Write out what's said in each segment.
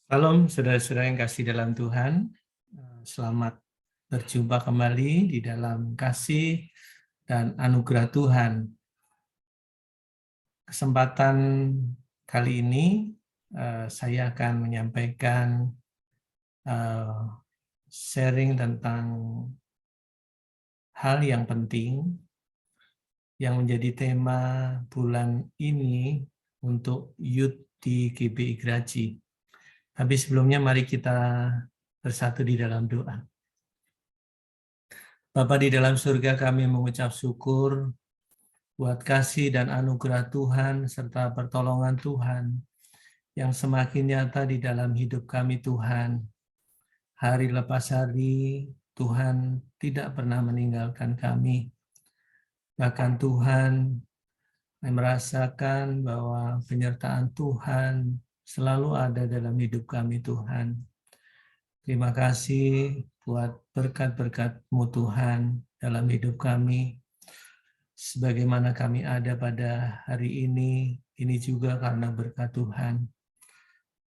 Salam saudara-saudara yang kasih dalam Tuhan. Selamat berjumpa kembali di dalam kasih dan anugerah Tuhan. Kesempatan kali ini saya akan menyampaikan sharing tentang hal yang penting yang menjadi tema bulan ini untuk youth di GBI Graji. Tapi sebelumnya mari kita bersatu di dalam doa. Bapa di dalam surga, kami mengucap syukur buat kasih dan anugerah Tuhan serta pertolongan Tuhan yang semakin nyata di dalam hidup kami Tuhan. Hari lepas hari Tuhan tidak pernah meninggalkan kami. Bahkan Tuhan merasakan bahwa penyertaan Tuhan selalu ada dalam hidup kami Tuhan. Terima kasih buat berkat-berkat-Mu Tuhan dalam hidup kami. Sebagaimana kami ada pada hari ini juga karena berkat Tuhan.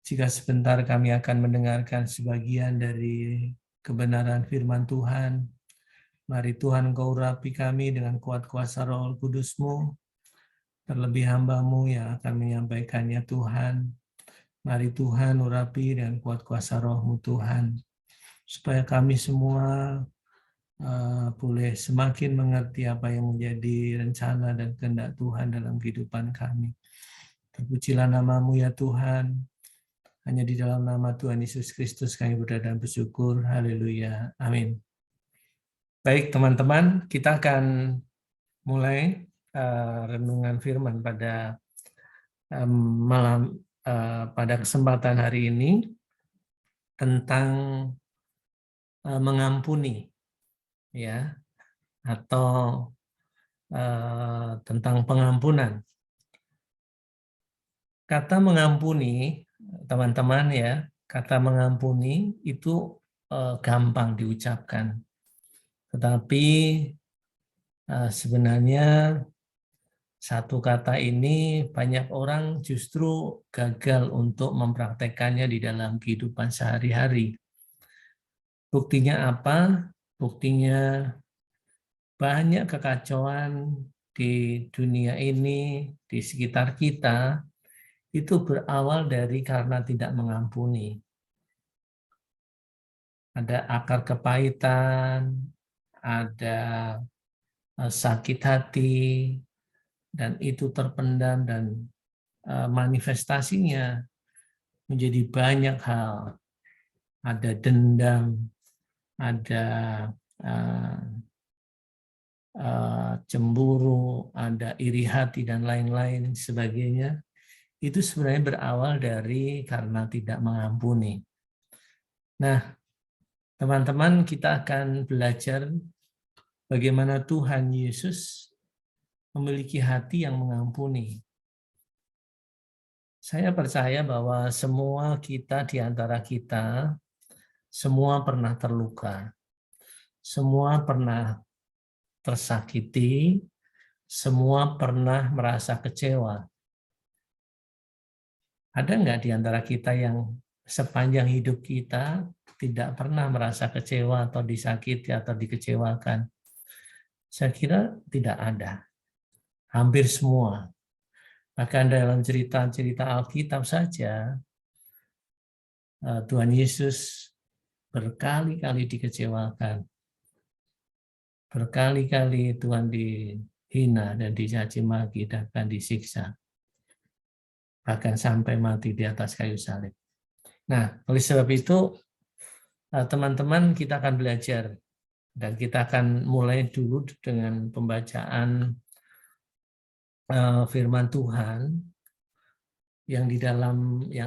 Jika sebentar kami akan mendengarkan sebagian dari kebenaran firman Tuhan, mari Tuhan Engkau urapi kami dengan kuat kuasa Roh Kudus-Mu, terlebih hamba-Mu yang akan menyampaikannya Tuhan. Mari Tuhan urapi dengan kuat kuasa Roh-Mu Tuhan, supaya kami semua boleh semakin mengerti apa yang menjadi rencana dan kehendak Tuhan dalam kehidupan kami. Terpujilah nama-Mu ya Tuhan. Hanya di dalam nama Tuhan Yesus Kristus kami berdoa dan bersyukur. Haleluya. Amin. Baik teman-teman, kita akan mulai renungan firman pada pada kesempatan hari ini tentang mengampuni, ya, atau tentang pengampunan. Kata mengampuni, teman-teman ya, kata mengampuni itu gampang diucapkan. Tetapi sebenarnya satu kata ini banyak orang justru gagal untuk mempraktekannya di dalam kehidupan sehari-hari. Buktinya apa? Buktinya banyak kekacauan di dunia ini, di sekitar kita, itu berawal dari karena tidak mengampuni. Ada akar kepahitan, ada sakit hati, dan itu terpendam dan manifestasinya menjadi banyak hal. Ada dendam, ada cemburu, ada iri hati, dan lain-lain sebagainya. Itu sebenarnya berawal dari karena tidak mengampuni. Nah, teman-teman, kita akan belajar bagaimana Tuhan Yesus memiliki hati yang mengampuni. Saya percaya bahwa semua kita di antara kita, semua pernah terluka, semua pernah tersakiti, semua pernah merasa kecewa. Ada nggak di antara kita yang sepanjang hidup kita tidak pernah merasa kecewa atau disakiti atau dikecewakan? Saya kira tidak ada. Hampir semua. Bahkan dalam cerita-cerita Alkitab saja, Tuhan Yesus berkali-kali dikecewakan. Berkali-kali Tuhan dihina dan dicaci maki dan disiksa. Bahkan sampai mati di atas kayu salib. Nah, oleh sebab itu, teman-teman, kita akan belajar. Dan kita akan mulai dulu dengan pembacaan firman Tuhan yang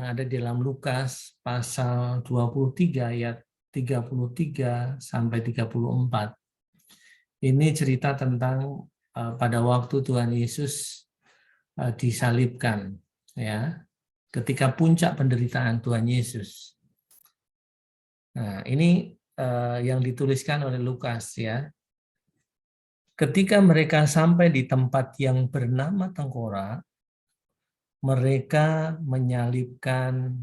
ada di dalam Lukas pasal 23 ayat 33 sampai 34. Ini cerita tentang pada waktu Tuhan Yesus disalibkan, ya, ketika puncak penderitaan Tuhan Yesus. Nah, ini yang dituliskan oleh Lukas, ya. Ketika mereka sampai di tempat yang bernama Tengkorak, mereka menyalibkan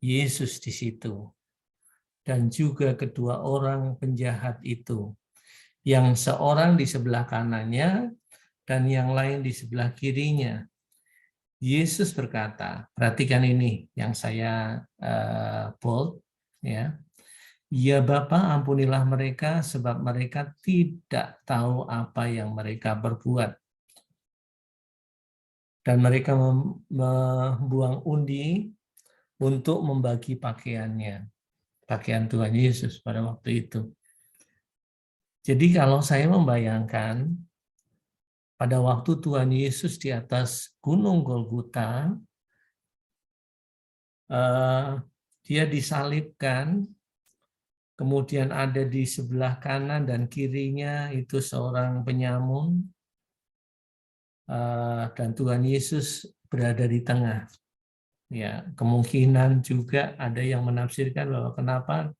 Yesus di situ. Dan juga kedua orang penjahat itu. Yang seorang di sebelah kanannya dan yang lain di sebelah kirinya. Yesus berkata, perhatikan ini yang saya bold, ya. Ya Bapa, ampunilah mereka sebab mereka tidak tahu apa yang mereka berbuat. Dan mereka membuang undi untuk membagi pakaiannya. Pakaian Tuhan Yesus pada waktu itu. Jadi kalau saya membayangkan pada waktu Tuhan Yesus di atas Gunung Golgota, dia disalibkan, kemudian ada di sebelah kanan dan kirinya itu seorang penyamun, dan Tuhan Yesus berada di tengah. Ya, kemungkinan juga ada yang menafsirkan bahwa kenapa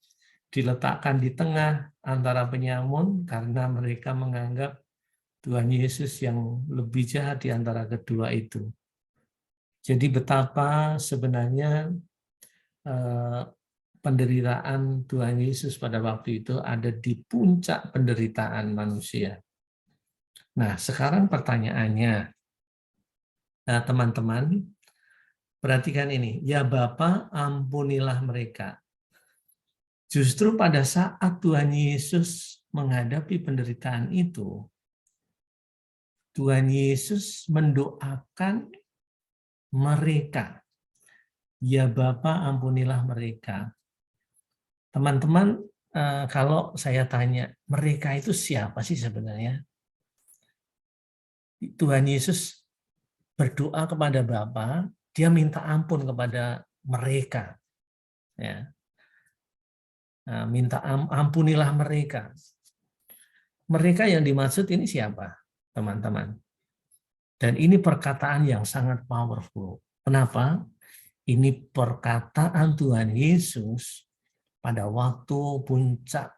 diletakkan di tengah antara penyamun, karena mereka menganggap Tuhan Yesus yang lebih jahat di antara kedua itu. Jadi betapa sebenarnya penderitaan Tuhan Yesus pada waktu itu ada di puncak penderitaan manusia. Nah, sekarang pertanyaannya, teman-teman, perhatikan ini, ya Bapa, ampunilah mereka. Justru pada saat Tuhan Yesus menghadapi penderitaan itu, Tuhan Yesus mendoakan mereka. Ya Bapa, ampunilah mereka. Teman-teman, kalau saya tanya, mereka itu siapa sih sebenarnya? Tuhan Yesus berdoa kepada Bapa, dia minta ampun kepada mereka. Ya. Nah, minta ampunilah mereka. Mereka yang dimaksud ini siapa, teman-teman? Dan ini perkataan yang sangat powerful. Kenapa? Ini perkataan Tuhan Yesus pada waktu puncak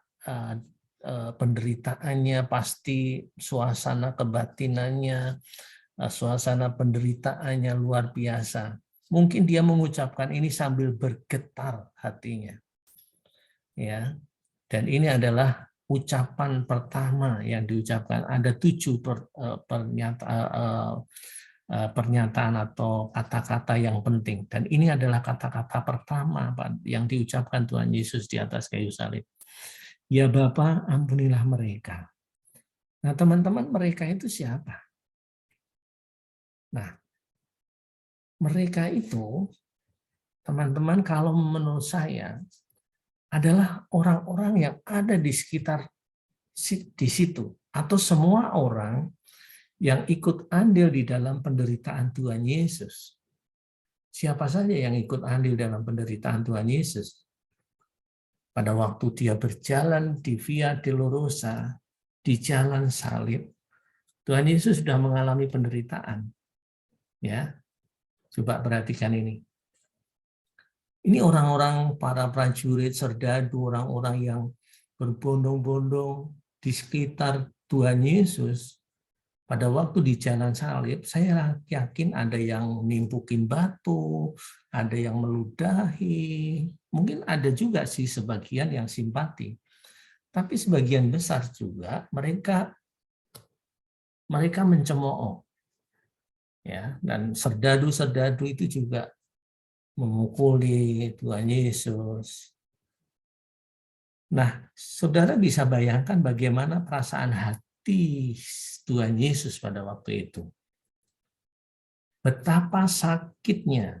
penderitaannya, pasti suasana kebatinannya, suasana penderitaannya luar biasa. Mungkin dia mengucapkan ini sambil bergetar hatinya. Ya. Dan ini adalah ucapan pertama yang diucapkan. Ada 7 pernyataan atau kata-kata yang penting. Dan ini adalah kata-kata pertama yang diucapkan Tuhan Yesus di atas kayu salib. Ya Bapa, ampunilah mereka. Nah teman-teman, mereka itu siapa? Nah, mereka itu, teman-teman, kalau menurut saya, adalah orang-orang yang ada di sekitar di situ. Atau semua orang yang ikut andil di dalam penderitaan Tuhan Yesus. Siapa saja yang ikut andil dalam penderitaan Tuhan Yesus? Pada waktu dia berjalan di Via Dolorosa, di jalan salib, Tuhan Yesus sudah mengalami penderitaan. Ya, coba perhatikan ini. Ini orang-orang, para prajurit, serdadu, orang-orang yang berbondong-bondong di sekitar Tuhan Yesus. Pada waktu di jalan salib, saya yakin ada yang nimpukin batu, ada yang meludahi, mungkin ada juga sih sebagian yang simpati. Tapi sebagian besar juga mereka mencemooh. Ya, dan serdadu-serdadu itu juga memukuli Tuhan Yesus. Nah, saudara bisa bayangkan bagaimana perasaan hati Tuhan Yesus pada waktu itu. Betapa sakitnya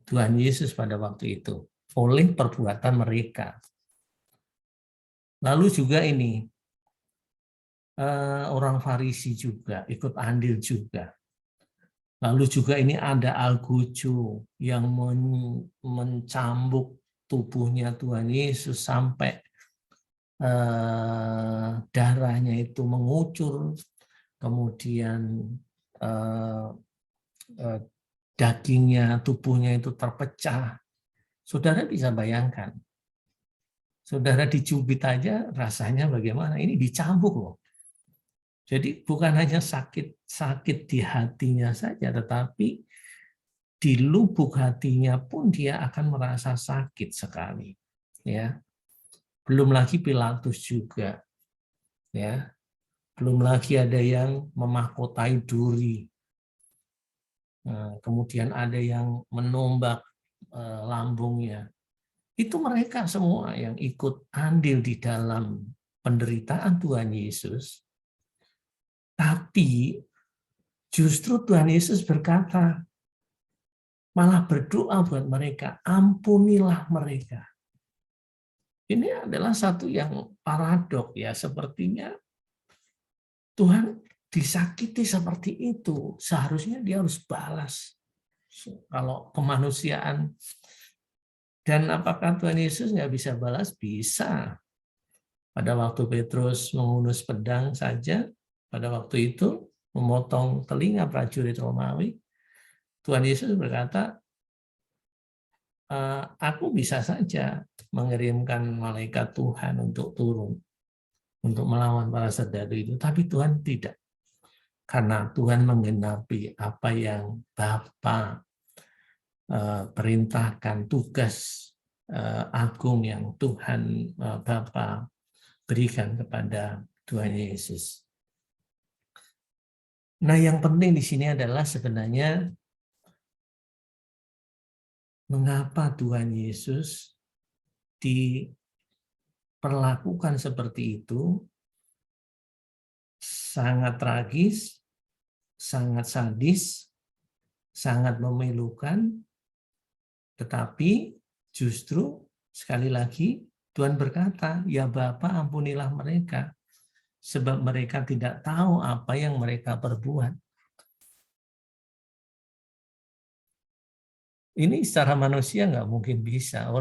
Tuhan Yesus pada waktu itu oleh perbuatan mereka. Lalu juga ini, orang Farisi juga ikut andil juga. Lalu juga ini ada Al-Gucu yang mencambuk tubuhnya Tuhan Yesus sampai darahnya itu mengucur, kemudian dagingnya, tubuhnya itu terpecah. Saudara bisa bayangkan, saudara dicubit aja rasanya bagaimana, ini dicambuk loh. Jadi bukan hanya sakit di hatinya saja, tetapi di lubuk hatinya pun dia akan merasa sakit sekali. Ya, belum lagi Pilatus juga. Ya, belum lagi ada yang memahkotai duri. Kemudian ada yang menombak lambungnya. Itu mereka semua yang ikut andil di dalam penderitaan Tuhan Yesus. Tapi justru Tuhan Yesus berkata, malah berdoa buat mereka, ampunilah mereka. Ini adalah satu yang paradok ya, sepertinya Tuhan disakiti seperti itu, seharusnya dia harus balas. Kalau kemanusiaan. Dan apakah Tuhan Yesus nggak bisa balas? Bisa. Pada waktu Petrus menghunus pedang saja, pada waktu itu memotong telinga prajurit Romawi, Tuhan Yesus berkata, aku bisa saja mengirimkan malaikat Tuhan untuk turun, untuk melawan para serdadu itu, tapi Tuhan tidak. Karena Tuhan menggenapi apa yang Bapa perintahkan, tugas agung yang Tuhan Bapa berikan kepada Tuhan Yesus. Nah, yang penting di sini adalah sebenarnya mengapa Tuhan Yesus diperlakukan seperti itu, sangat tragis, sangat sadis, sangat memilukan, tetapi justru sekali lagi Tuhan berkata, ya Bapa ampunilah mereka, sebab mereka tidak tahu apa yang mereka perbuat. Ini secara manusia nggak mungkin bisa.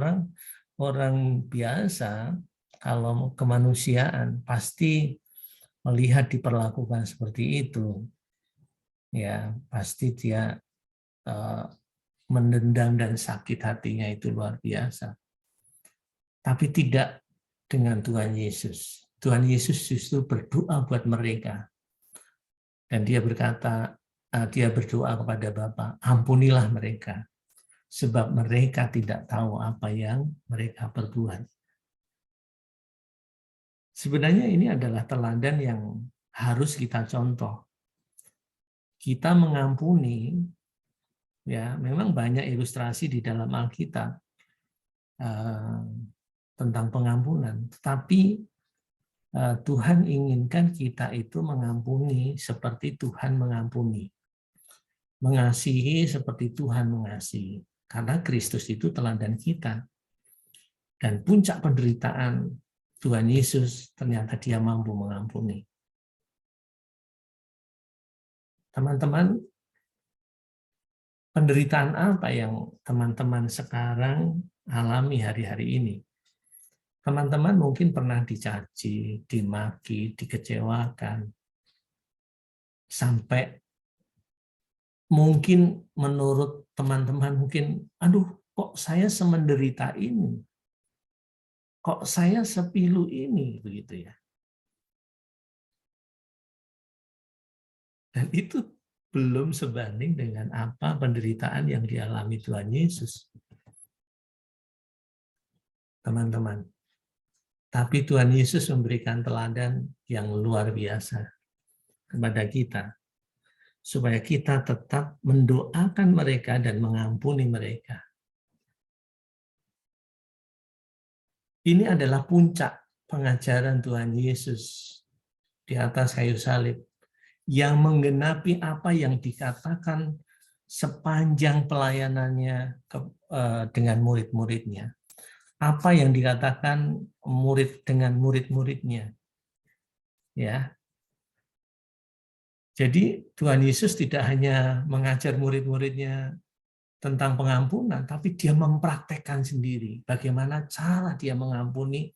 Orang biasa kalau kemanusiaan pasti melihat diperlakukan seperti itu, ya pasti dia mendendam dan sakit hatinya itu luar biasa. Tapi tidak dengan Tuhan Yesus. Tuhan Yesus justru berdoa buat mereka. Dan dia berkata, dia berdoa kepada Bapa, ampunilah mereka, sebab mereka tidak tahu apa yang mereka perbuat. Sebenarnya ini adalah teladan yang harus kita contoh. Kita mengampuni, ya memang banyak ilustrasi di dalam Alkitab tentang pengampunan, tetapi Tuhan inginkan kita itu mengampuni seperti Tuhan mengampuni. Mengasihi seperti Tuhan mengasihi. Karena Kristus itu teladan kita. Dan puncak penderitaan Tuhan Yesus ternyata dia mampu mengampuni. Teman-teman, penderitaan apa yang teman-teman sekarang alami hari-hari ini? Teman-teman mungkin pernah dicaci, dimaki, dikecewakan, sampai mungkin menurut teman-teman mungkin, aduh kok saya semenderita ini? Kok saya sepilu ini? Begitu ya. Dan itu belum sebanding dengan apa penderitaan yang dialami Tuhan Yesus. Teman-teman. Tapi Tuhan Yesus memberikan teladan yang luar biasa kepada kita. Supaya kita tetap mendoakan mereka dan mengampuni mereka. Ini adalah puncak pengajaran Tuhan Yesus di atas kayu salib. Yang menggenapi apa yang dikatakan sepanjang pelayanannya dengan murid-muridnya. Apa yang dikatakan murid dengan murid-muridnya. Ya. Jadi Tuhan Yesus tidak hanya mengajar murid-muridnya tentang pengampunan, tapi dia mempraktekkan sendiri bagaimana cara dia mengampuni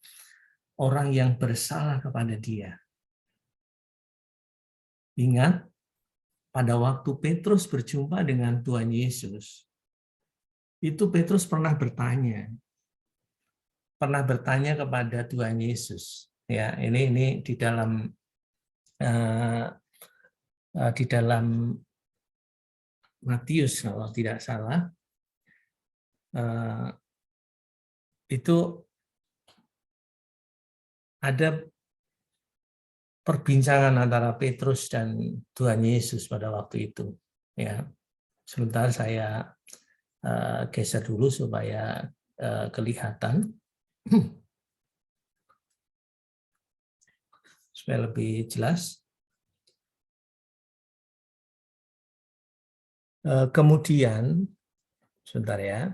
orang yang bersalah kepada dia. Ingat, pada waktu Petrus berjumpa dengan Tuhan Yesus, itu Petrus pernah bertanya kepada Tuhan Yesus. Ya, ini di dalam Matius kalau tidak salah, itu ada perbincangan antara Petrus dan Tuhan Yesus pada waktu itu. Ya, sebentar saya geser dulu supaya kelihatan, supaya lebih jelas. Kemudian, sebentar ya,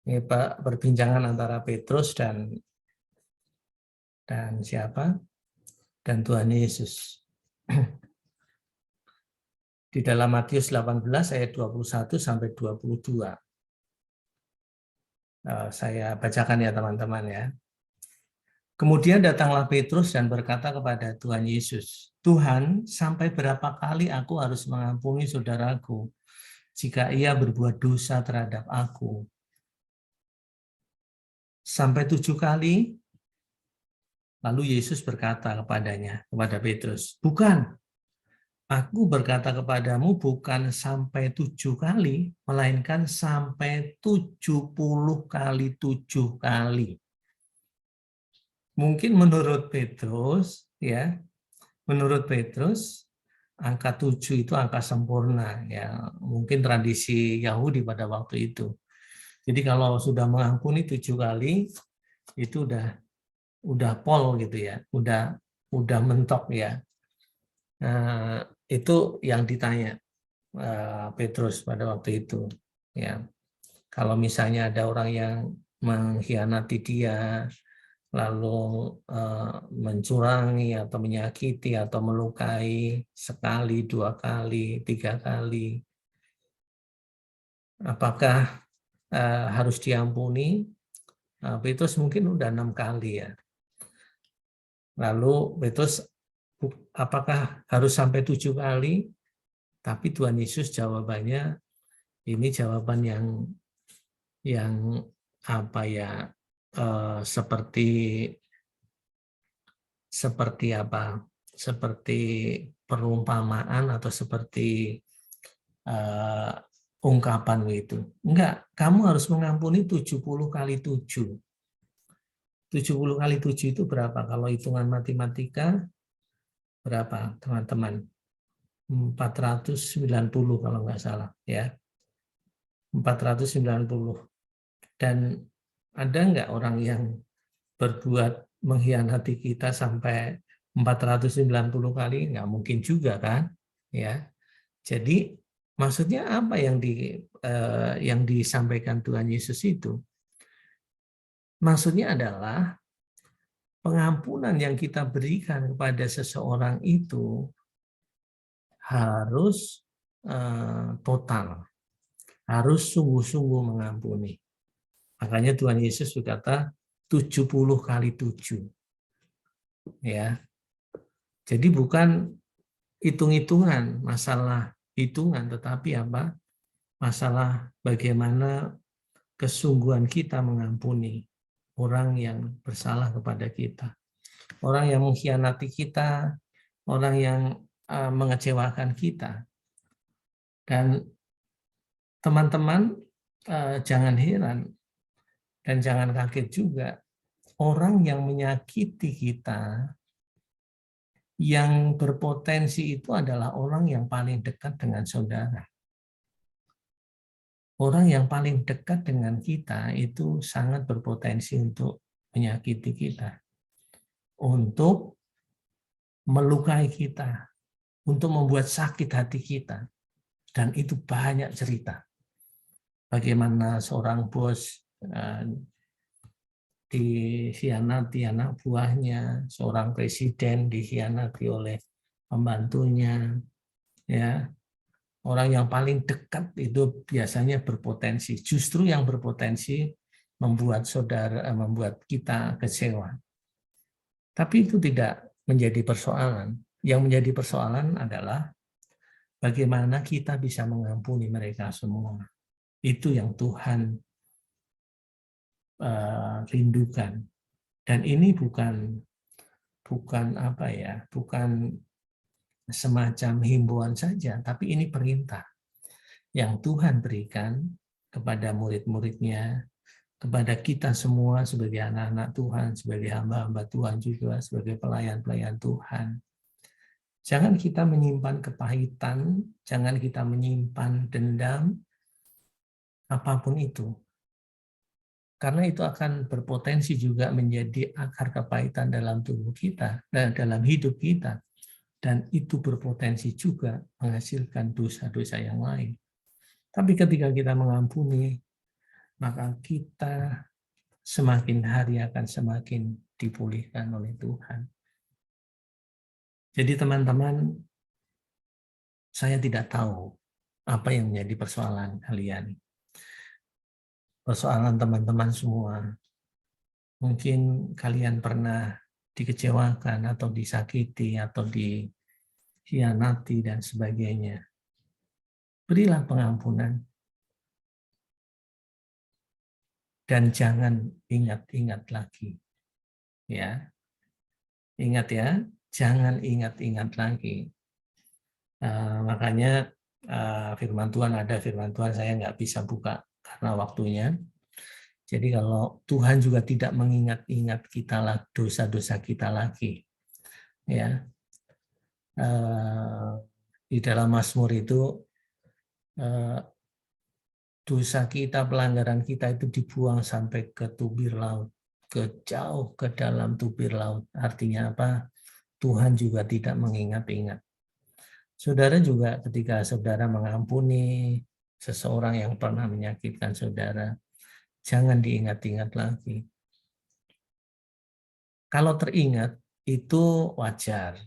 ini Pak, perbincangan antara Petrus dan siapa? Dan Tuhan Yesus. Di dalam Matius 18 ayat 21 sampai 22. Saya bacakan ya teman-teman ya. Kemudian datanglah Petrus dan berkata kepada Tuhan Yesus, "Tuhan, sampai berapa kali aku harus mengampuni saudaraku jika ia berbuat dosa terhadap aku? Sampai 7 kali?" Lalu Yesus berkata kepadanya, kepada Petrus, "Bukan, aku berkata kepadamu bukan sampai 7 kali, melainkan sampai 70 kali 7 kali." Mungkin menurut Petrus, ya, menurut Petrus, angka 7 itu angka sempurna, ya. Mungkin tradisi Yahudi pada waktu itu. Jadi kalau sudah mengampuni 7 kali, itu udah pol gitu ya, udah mentok ya. Nah, itu yang ditanya Petrus pada waktu itu. Ya, kalau misalnya ada orang yang mengkhianati dia, lalu mencurangi atau menyakiti atau melukai sekali, 2 kali, 3 kali, apakah harus diampuni? Petrus mungkin udah 6 kali ya. Lalu Petrus, apakah harus sampai 7 kali? Tapi Tuhan Yesus jawabannya, ini jawaban yang apa ya, seperti apa? Seperti perumpamaan atau seperti ungkapan itu. Enggak, kamu harus mengampuni 70 kali 7. 70 kali 7 itu berapa? Kalau hitungan matematika berapa, teman-teman? 490 kalau nggak salah, ya. 490. Dan ada nggak orang yang berbuat mengkhianati kita sampai 490 kali? Nggak mungkin juga kan, ya. Jadi maksudnya apa yang disampaikan Tuhan Yesus itu? Maksudnya adalah pengampunan yang kita berikan kepada seseorang itu harus total, harus sungguh-sungguh mengampuni. Makanya Tuhan Yesus berkata 70 kali 7. Ya. Jadi bukan hitung-hitungan, masalah hitungan, tetapi apa? Masalah bagaimana kesungguhan kita mengampuni orang yang bersalah kepada kita. Orang yang mengkhianati kita, orang yang mengecewakan kita. Dan teman-teman jangan heran dan jangan kaget juga, orang yang menyakiti kita, yang berpotensi itu adalah orang yang paling dekat dengan saudara. Orang yang paling dekat dengan kita itu sangat berpotensi untuk menyakiti kita, untuk melukai kita, untuk membuat sakit hati kita. Dan itu banyak cerita. Bagaimana seorang bos dikhianati anak buahnya, seorang presiden dikhianati oleh pembantunya, ya. Orang yang paling dekat itu biasanya berpotensi, justru yang berpotensi membuat membuat kita kecewa. Tapi itu tidak menjadi persoalan. Yang menjadi persoalan adalah bagaimana kita bisa mengampuni mereka semua. Itu yang Tuhan rindukan. Dan ini bukan apa ya, bukan semacam himbauan saja, tapi ini perintah. yang Tuhan berikan kepada murid-muridnya, kepada kita semua sebagai anak-anak Tuhan, sebagai hamba-hamba Tuhan juga, sebagai pelayan-pelayan Tuhan. Jangan kita menyimpan kepahitan, jangan kita menyimpan dendam, apapun itu. Karena itu akan berpotensi juga menjadi akar kepahitan dalam tubuh kita, dalam hidup kita. Dan itu berpotensi juga menghasilkan dosa-dosa yang lain. Tapi ketika kita mengampuni, maka kita semakin hari akan semakin dipulihkan oleh Tuhan. Jadi teman-teman, saya tidak tahu apa yang menjadi persoalan kalian. Persoalan teman-teman semua. Mungkin kalian pernah dikecewakan atau disakiti atau dikhianati dan sebagainya. Berilah pengampunan. Dan jangan ingat-ingat lagi. Ya. Ingat ya, jangan ingat-ingat lagi. Makanya firman Tuhan saya nggak bisa buka karena waktunya. Jadi kalau Tuhan juga tidak mengingat-ingat kita dosa-dosa kita lagi, ya di dalam Mazmur itu dosa kita, pelanggaran kita itu dibuang sampai ke tubir laut, jauh ke dalam tubir laut. Artinya apa? Tuhan juga tidak mengingat-ingat. Saudara juga ketika saudara mengampuni seseorang yang pernah menyakitkan saudara, jangan diingat-ingat lagi. Kalau teringat itu wajar,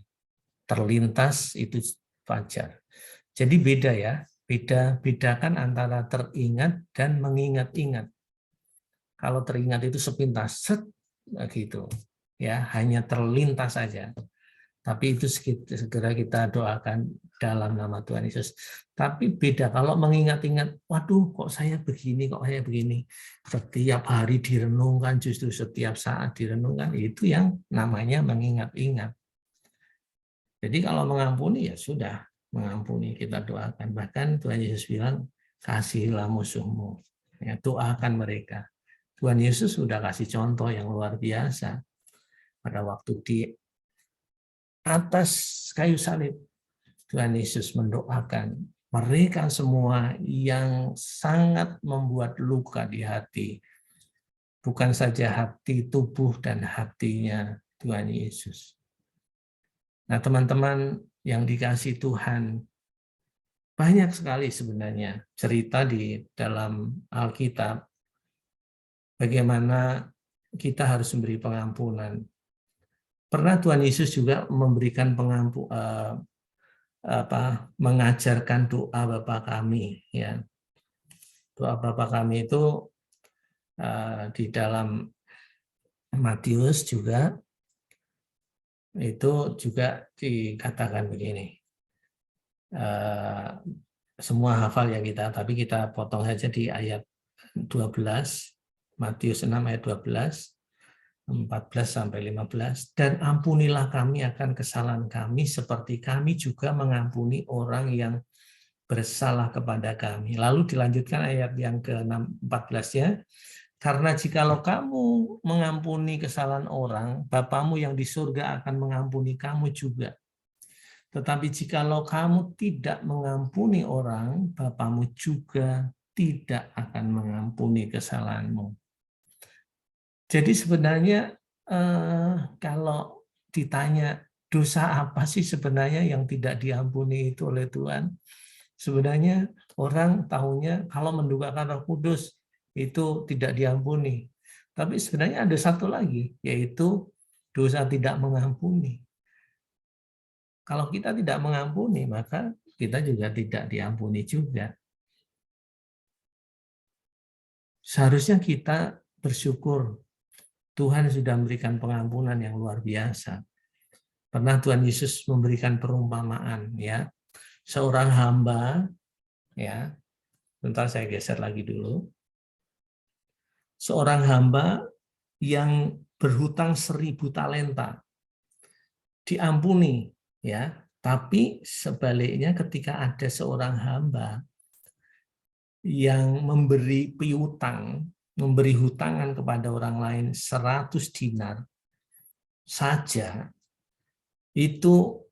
terlintas itu wajar. Jadi beda ya, bedakan antara teringat dan mengingat-ingat. Kalau teringat itu sepintas, set, gitu, ya hanya terlintas saja. Tapi itu segera kita doakan dalam nama Tuhan Yesus. Tapi beda kalau mengingat-ingat, waduh kok saya begini, kok saya begini. Setiap hari direnungkan, justru setiap saat direnungkan, itu yang namanya mengingat-ingat. Jadi kalau mengampuni ya sudah, mengampuni kita doakan. Bahkan Tuhan Yesus bilang, kasihilah musuhmu. Ya, doakan mereka. Tuhan Yesus sudah kasih contoh yang luar biasa. Pada waktu di atas kayu salib, Tuhan Yesus mendoakan mereka semua yang sangat membuat luka di hati. Bukan saja hati, tubuh, dan hatinya Tuhan Yesus. Nah, teman-teman yang dikasih Tuhan, banyak sekali sebenarnya cerita di dalam Alkitab bagaimana kita harus memberi pengampunan. Pernah Tuhan Yesus juga memberikan mengajarkan doa Bapa kami, ya. Doa Bapa kami itu di dalam Matius juga itu juga dikatakan begini. Semua hafal ya kita, tapi kita potong saja di ayat 12, Matius 6 ayat 12. 14-15, dan ampunilah kami akan kesalahan kami seperti kami juga mengampuni orang yang bersalah kepada kami. Lalu dilanjutkan ayat yang ke-14-nya, karena jikalau kamu mengampuni kesalahan orang, Bapamu yang di surga akan mengampuni kamu juga. Tetapi jikalau kamu tidak mengampuni orang, Bapamu juga tidak akan mengampuni kesalahanmu. Jadi sebenarnya kalau ditanya dosa apa sih sebenarnya yang tidak diampuni itu oleh Tuhan, sebenarnya orang tahunya kalau mendukakan Roh Kudus itu tidak diampuni. Tapi sebenarnya ada satu lagi, yaitu dosa tidak mengampuni. Kalau kita tidak mengampuni, maka kita juga tidak diampuni juga. Seharusnya kita bersyukur Tuhan sudah memberikan pengampunan yang luar biasa. Pernah Tuhan Yesus memberikan perumpamaan, ya. Seorang hamba, ya. Bentar saya geser lagi dulu. Seorang hamba yang berhutang 1000 talenta diampuni, ya. Tapi sebaliknya ketika ada seorang hamba yang memberi piutang, memberi hutangan kepada orang lain 100 dinar saja, itu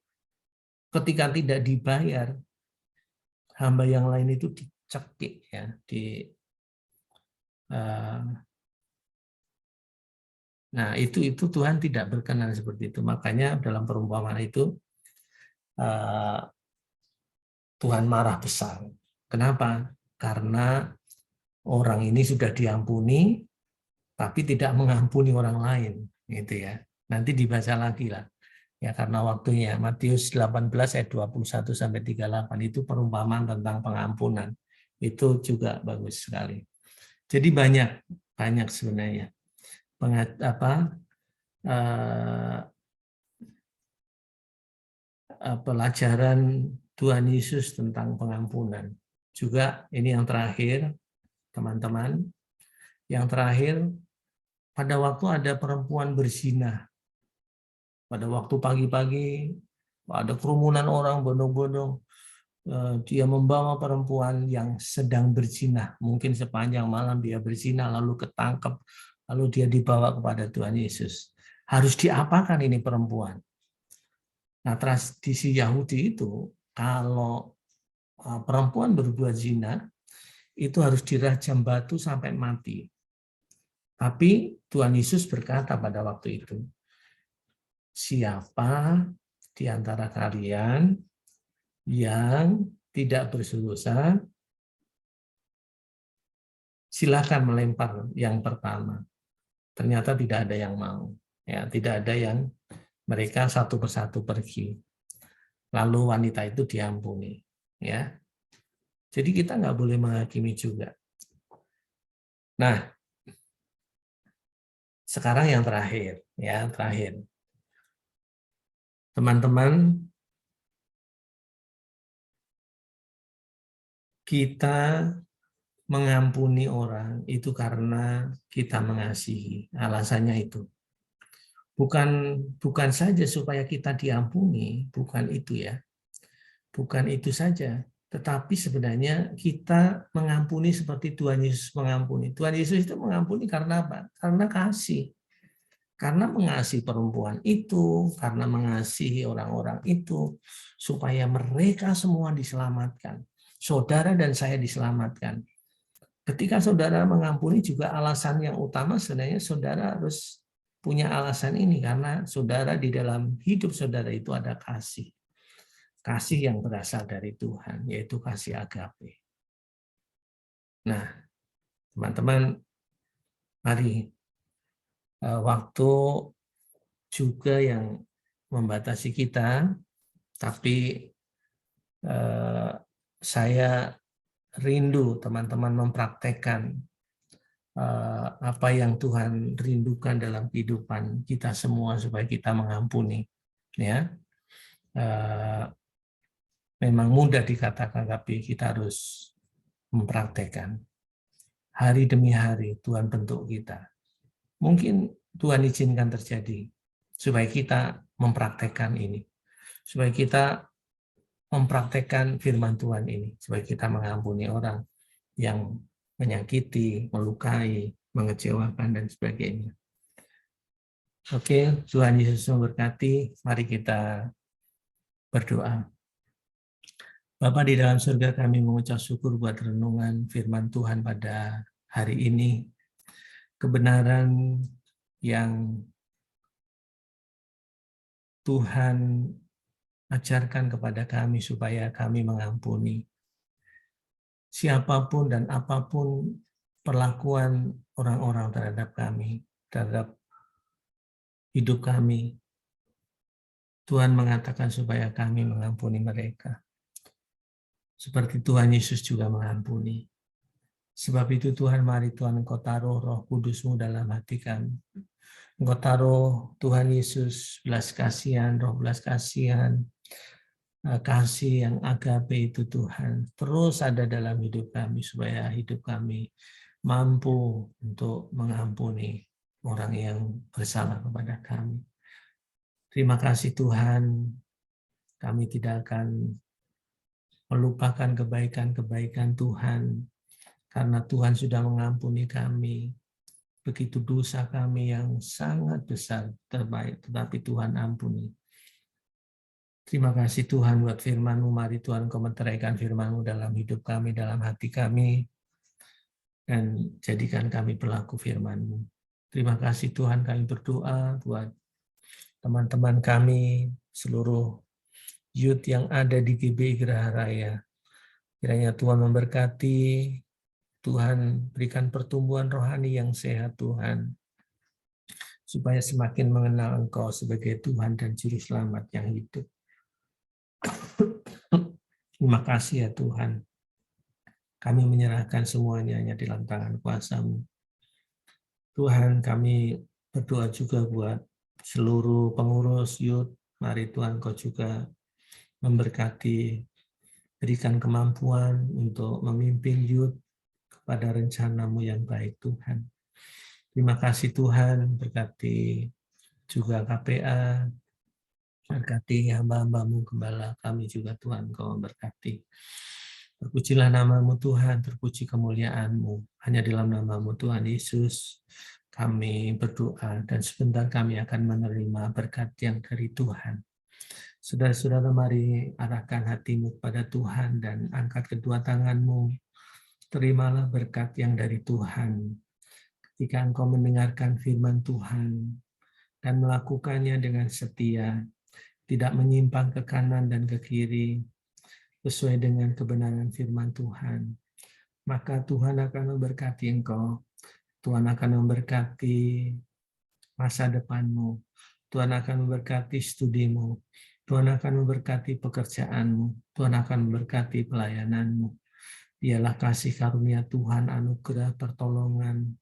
ketika tidak dibayar, hamba yang lain itu dicekik, ya, nah itu Tuhan tidak berkenan seperti itu. Makanya dalam perumpamaan itu Tuhan marah besar. Kenapa? Karena orang ini sudah diampuni, tapi tidak mengampuni orang lain, gitu ya. Nanti dibaca lagi lah, ya karena waktunya. Matius 18 ayat 21 sampai 38 itu perumpamaan tentang pengampunan. Itu juga bagus sekali. Jadi banyak sebenarnya pelajaran Tuhan Yesus tentang pengampunan. Juga ini yang terakhir, teman-teman. Yang terakhir, pada waktu ada perempuan berzina, pada waktu pagi-pagi ada kerumunan orang bondong-bondong, dia membawa perempuan yang sedang berzina, mungkin sepanjang malam dia berzina, lalu ketangkep, lalu dia dibawa kepada Tuhan Yesus. Harus diapakan ini perempuan? Nah, tradisi Yahudi itu, kalau perempuan berbuat zina, itu harus dirajam batu sampai mati. Tapi Tuhan Yesus berkata pada waktu itu, siapa di antara kalian yang tidak berdosa, silakan melempar yang pertama. Ternyata tidak ada yang mau, ya, tidak ada yang, mereka satu persatu pergi. Lalu wanita itu diampuni, ya. Jadi kita nggak boleh menghakimi juga. Nah, sekarang yang terakhir, ya, terakhir. Teman-teman, kita mengampuni orang itu karena kita mengasihi. Alasannya itu. Bukan saja supaya kita diampuni, bukan itu ya. Bukan itu saja, tetapi sebenarnya kita mengampuni seperti Tuhan Yesus mengampuni. Tuhan Yesus itu mengampuni karena apa? Karena kasih. Karena mengasihi perempuan itu, karena mengasihi orang-orang itu, supaya mereka semua diselamatkan. Saudara dan saya diselamatkan. Ketika saudara mengampuni juga alasan yang utama sebenarnya saudara harus punya alasan ini, karena saudara di dalam hidup saudara itu ada kasih. Kasih yang berasal dari Tuhan, yaitu kasih agape. Nah, teman-teman, mari, waktu juga yang membatasi kita, tapi saya rindu teman-teman mempraktekkan apa yang Tuhan rindukan dalam kehidupan kita semua supaya kita mengampuni. Ya, memang mudah dikatakan, tapi kita harus mempraktekkan. Hari demi hari Tuhan bentuk kita. Mungkin Tuhan izinkan terjadi supaya kita mempraktekkan ini, supaya kita mempraktekkan firman Tuhan ini, supaya kita mengampuni orang yang menyakiti, melukai, mengecewakan, dan sebagainya. Oke, Tuhan Yesus memberkati. Mari kita berdoa. Bapa di dalam surga, kami mengucap syukur buat renungan firman Tuhan pada hari ini. Kebenaran yang Tuhan ajarkan kepada kami supaya kami mengampuni siapapun dan apapun perlakuan orang-orang terhadap kami, terhadap hidup kami. Tuhan mengatakan supaya kami mengampuni mereka. Seperti Tuhan Yesus juga mengampuni. Sebab itu Tuhan, mari Tuhan Engkau taruh Roh Kudus-Mu dalam hati kami. Engkau taruh Tuhan Yesus belas kasihan, roh belas kasihan, kasih yang agape itu Tuhan terus ada dalam hidup kami supaya hidup kami mampu untuk mengampuni orang yang bersalah kepada kami. Terima kasih Tuhan, kami tidak akan melupakan kebaikan-kebaikan Tuhan karena Tuhan sudah mengampuni kami. Begitu dosa kami yang sangat besar, terbaik, tetapi Tuhan ampuni. Terima kasih Tuhan buat firman-Mu. Mari Tuhan Kau menteraikan firman-Mu dalam hidup kami, dalam hati kami, dan jadikan kami pelaku firman-Mu. Terima kasih Tuhan, kami berdoa buat teman-teman kami, seluruh youth yang ada di GBI Geraha Raya. Kiranya Tuhan memberkati, Tuhan berikan pertumbuhan rohani yang sehat Tuhan, supaya semakin mengenal Engkau sebagai Tuhan dan Juru Selamat yang hidup. Terima kasih ya Tuhan. Kami menyerahkan semuanya hanya di dalam tangan kuasa-Mu. Tuhan, kami berdoa juga buat seluruh pengurus youth. Mari Tuhan Kau juga memberkati, berikan kemampuan untuk memimpin youth kepada rencana-Mu yang baik Tuhan. Terima kasih Tuhan, berkati juga KPA, berkati hamba-hamba-Mu, gembala kami juga Tuhan, Kau memberkati. Terpujilah nama-Mu Tuhan, terpuji kemuliaan-Mu. Hanya dalam nama-Mu Tuhan Yesus kami berdoa, dan sebentar kami akan menerima berkat yang dari Tuhan. Saudara-saudara, mari arahkan hatimu kepada Tuhan dan angkat kedua tanganmu. Terimalah berkat yang dari Tuhan. Ketika engkau mendengarkan firman Tuhan dan melakukannya dengan setia, tidak menyimpang ke kanan dan ke kiri, sesuai dengan kebenaran firman Tuhan, maka Tuhan akan memberkati engkau. Tuhan akan memberkati masa depanmu. Tuhan akan memberkati studimu. Tuhan akan memberkati pekerjaanmu. Tuhan akan memberkati pelayananmu. Biarlah kasih karunia Tuhan, anugerah pertolongan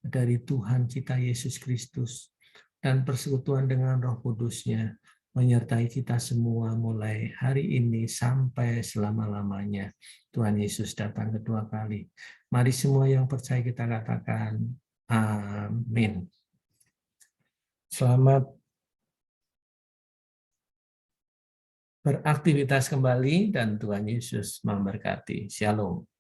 dari Tuhan kita Yesus Kristus dan persekutuan dengan Roh Kudus-Nya menyertai kita semua mulai hari ini sampai selama-lamanya. Tuhan Yesus datang kedua kali. Mari semua yang percaya kita katakan amin. Selamat beraktivitas kembali dan Tuhan Yesus memberkati. Shalom.